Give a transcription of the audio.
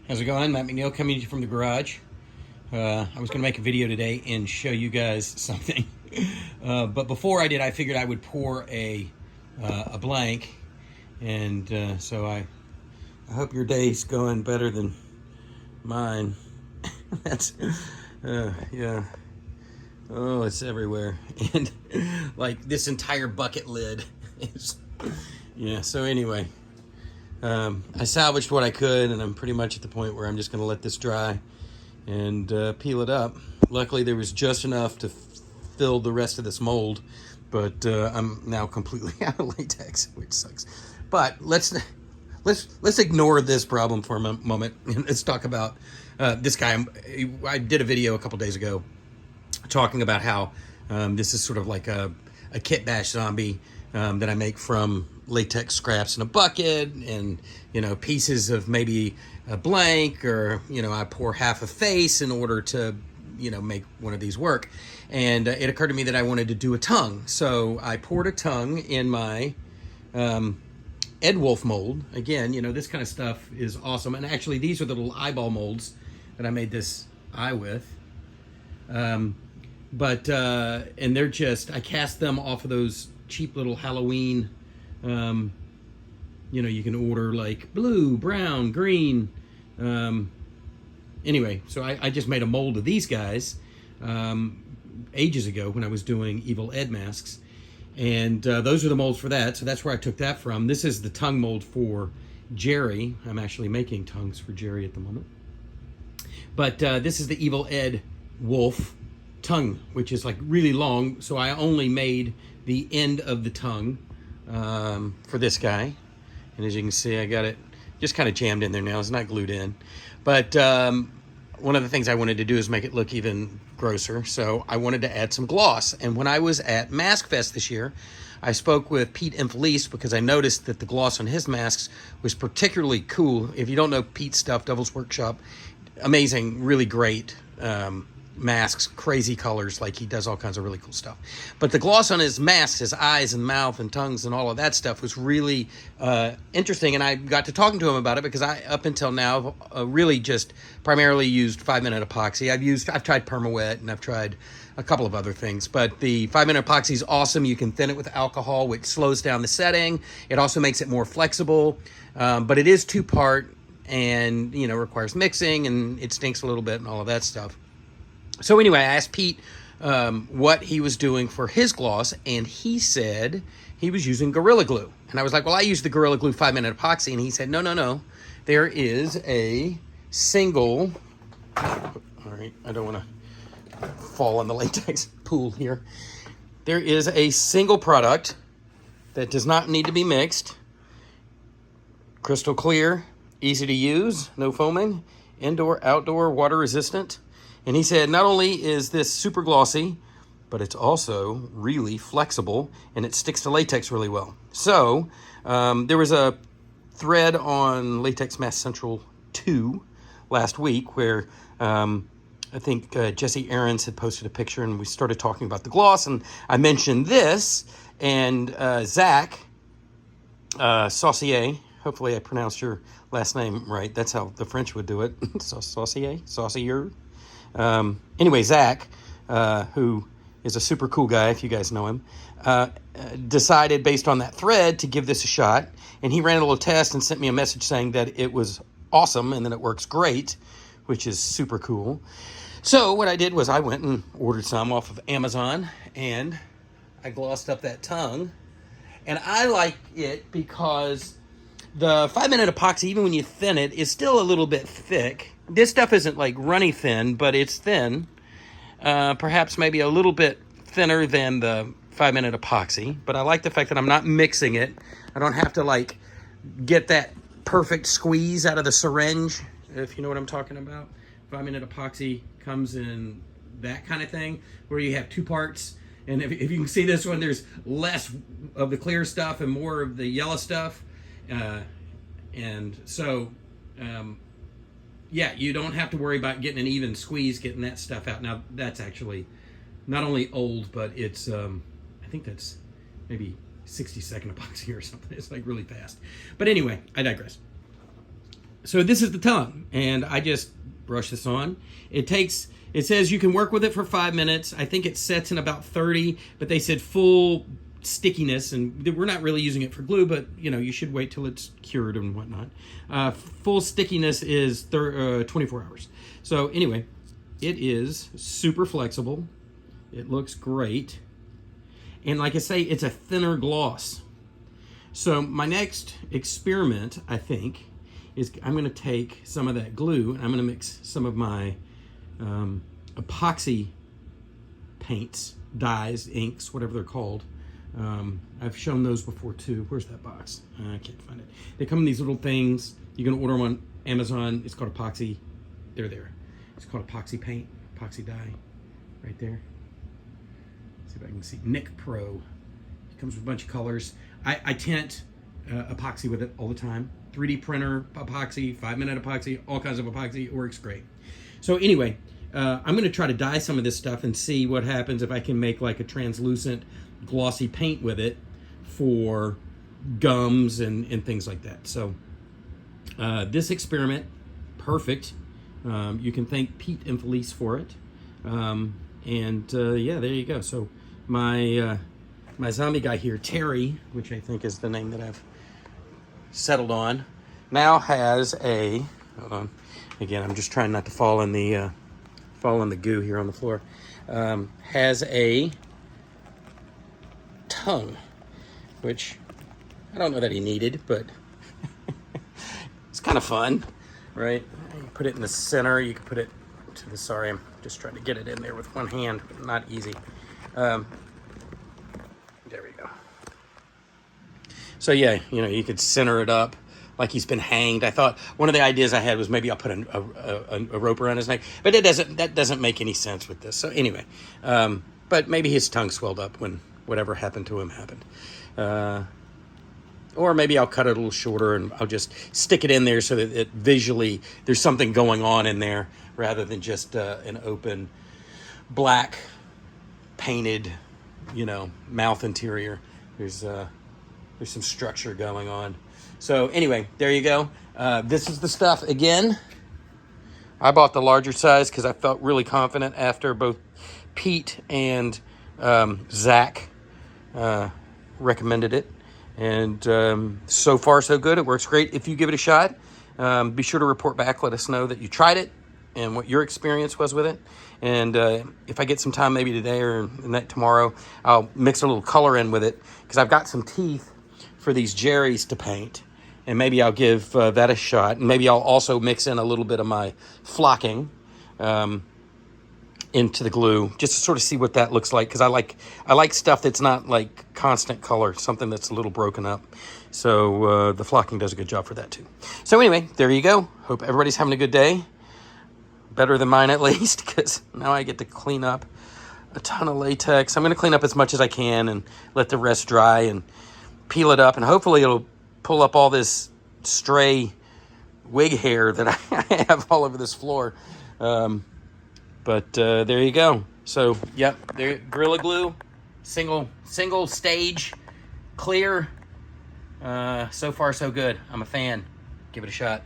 How's it going? Matt McNeil coming to you from the garage. I was going to make a video today and show you guys something. But before I did, I figured I would pour a blank. And so I hope your day's going better than mine. That's, yeah. Oh, it's everywhere. And like this entire bucket lid is, yeah, so anyway. I salvaged what I could, and I'm pretty much at the point where I'm just going to let this dry and peel it up. Luckily, there was just enough to fill the rest of this mold, but I'm now completely out of latex, which sucks. But let's ignore this problem for a moment and let's talk about this guy. I did a video a couple days ago talking about how this is sort of like a kit bash zombie that I make from latex scraps in a bucket and, you know, pieces of maybe a blank, or, you know, I pour half a face in order to, you know, make one of these work. And it occurred to me that I wanted to do a tongue. So I poured a tongue in my Ed Wolf mold. Again, you know, this kind of stuff is awesome. And actually, these are the little eyeball molds that I made this eye with. And they're just, I cast them off of those cheap little Halloween, you know, you can order like blue, brown, green. Anyway, so I just made a mold of these guys ages ago when I was doing Evil Ed masks. And those are the molds for that. So that's where I took that from. This is the tongue mold for Jerry. I'm actually making tongues for Jerry at the moment. But this is the Evil Ed Wolf tongue, which is like really long. So I only made the end of the tongue for this guy. And as you can see, I got it just kind of jammed in there now. It's not glued in. But one of the things I wanted to do is make it look even grosser. So I wanted to add some gloss. And when I was at Mask Fest this year, I spoke with Pete and Felice because I noticed that the gloss on his masks was particularly cool. If you don't know Pete's stuff, Devil's Workshop, amazing, really great masks, crazy colors, like he does all kinds of really cool stuff. But the gloss on his masks, his eyes and mouth and tongues and all of that stuff was really interesting, and I got to talking to him about it because I, up until now, really just primarily used 5-minute epoxy. I've tried Permawet and I've tried a couple of other things, but the 5-minute epoxy is awesome. You can thin it with alcohol, which slows down the setting. It also makes it more flexible, but it is 2-part and, you know, requires mixing, and it stinks a little bit and all of that stuff. So anyway, I asked Pete what he was doing for his gloss, and he said he was using Gorilla Glue. And I was like, well, I use the Gorilla Glue 5-minute epoxy. And he said, no. There is a single, all right, I don't want to fall in the latex pool here. There is a single product that does not need to be mixed. Crystal clear, easy to use, no foaming, indoor, outdoor, water resistant. And he said, not only is this super glossy, but it's also really flexible and it sticks to latex really well. So there was a thread on Latex Mask Central 2 last week where I think Jesse Aarons had posted a picture and we started talking about the gloss, and I mentioned this, and Zach Saucier, hopefully I pronounced your last name right. That's how the French would do it. Saucier. Anyway, Zach, who is a super cool guy, if you guys know him, decided based on that thread to give this a shot. And he ran a little test and sent me a message saying that it was awesome and that it works great, which is super cool. So what I did was I went and ordered some off of Amazon, and I glossed up that tongue. And I like it because the 5-minute epoxy, even when you thin it, is still a little bit thick. This stuff isn't like runny thin, but it's thin. Perhaps maybe a little bit thinner than the 5-minute epoxy. But I like the fact that I'm not mixing it. I don't have to like get that perfect squeeze out of the syringe, if you know what I'm talking about. 5-minute epoxy comes in that kind of thing, where you have 2 parts. And if you can see this one, there's less of the clear stuff and more of the yellow stuff. And so, yeah, you don't have to worry about getting an even squeeze, getting that stuff out. Now, that's actually not only old, but it's, I think that's maybe 60-second epoxy or something. It's like really fast. But anyway, I digress. So this is the tongue, and I just brush this on. It says you can work with it for 5 minutes. I think it sets in about 30, but they said full stickiness, and we're not really using it for glue, but you should wait till it's cured and whatnot. Full stickiness is 24 hours. So anyway, it is super flexible. It looks great. And like I say, it's a thinner gloss. So my next experiment, I think, is I'm going to take some of that glue and I'm going to mix some of my epoxy paints, dyes, inks, whatever they're called. I've shown those before too. Where's that box? I can't find it. They come in these little things. You can order them on Amazon. It's called epoxy. They're there. It's called epoxy paint, epoxy dye, right there. See if I can see. Nick Pro. It comes with a bunch of colors. I tint epoxy with it all the time. 3D printer epoxy, 5-minute epoxy, all kinds of epoxy. It works great. So anyway, I'm going to try to dye some of this stuff and see what happens if I can make like a translucent glossy paint with it for gums and things like that. So this experiment, perfect. You can thank Pete and Felice for it. Yeah, there you go. So my zombie guy here, Terry, which I think is the name that I've settled on, now has a, hold on, again, I'm just trying not to fall in the goo here on the floor, has a tongue, which I don't know that he needed, but it's kind of fun, right? You put it in the center, you can put it to the, sorry, I'm just trying to get it in there with one hand, not easy. There we go. So yeah, you could center it up like he's been hanged. I thought one of the ideas I had was maybe I'll put a rope around his neck, but that doesn't make any sense with this. So anyway, but maybe his tongue swelled up when whatever happened to him happened. Or maybe I'll cut it a little shorter and I'll just stick it in there so that it visually, there's something going on in there rather than just an open black painted, mouth interior. There's some structure going on. So anyway, there you go. This is the stuff. Again, I bought the larger size because I felt really confident after both Pete and Zach recommended it. And so far, so good. It works great. If you give it a shot, be sure to report back. Let us know that you tried it and what your experience was with it. And if I get some time, maybe today or tomorrow, I'll mix a little color in with it because I've got some teeth for these Jerry's to paint. And maybe I'll give that a shot. And maybe I'll also mix in a little bit of my flocking into the glue just to sort of see what that looks like, because I like stuff that's not like constant color, something that's a little broken up. So the flocking does a good job for that too. So anyway, there you go. Hope everybody's having a good day. Better than mine at least, because now I get to clean up a ton of latex. I'm going to clean up as much as I can and let the rest dry and peel it up, and hopefully it'll pull up all this stray wig hair that I have all over this floor. But there you go. So, yep, there, Gorilla Glue, single stage, clear. So far, so good. I'm a fan. Give it a shot.